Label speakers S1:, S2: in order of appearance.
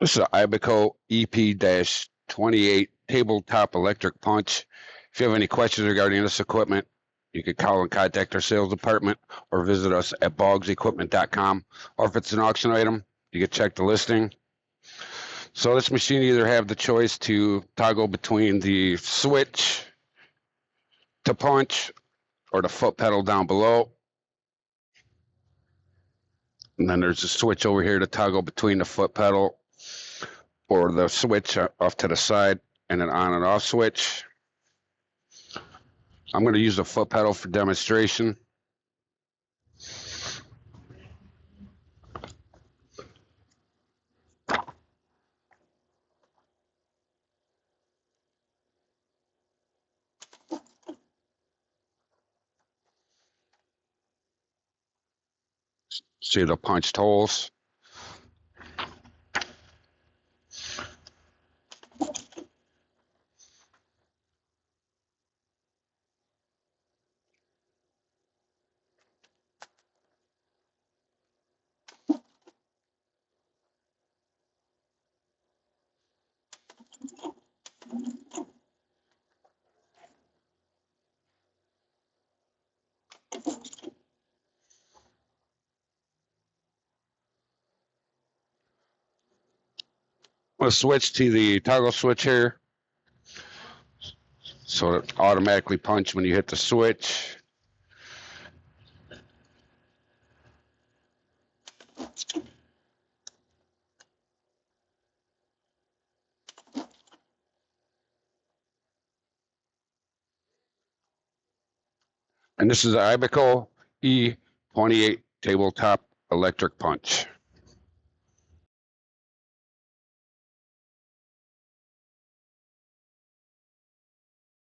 S1: This is an Ibico EP-28 tabletop electric punch. If you have any questions regarding this equipment, you can call and contact our sales department or visit us at boggsequipment.com. Or if it's an auction item, you can check the listing. So this machine either have the choice to toggle between the switch to punch or the foot pedal down below. And then there's a switch over here to toggle between the foot pedal or the switch off to the side, and an on and off switch. I'm going to use the foot pedal for demonstration. See the punched holes. We'll switch to the toggle switch here. So it automatically punch when you hit the switch. And this is the Ibico E-28 tabletop electric punch.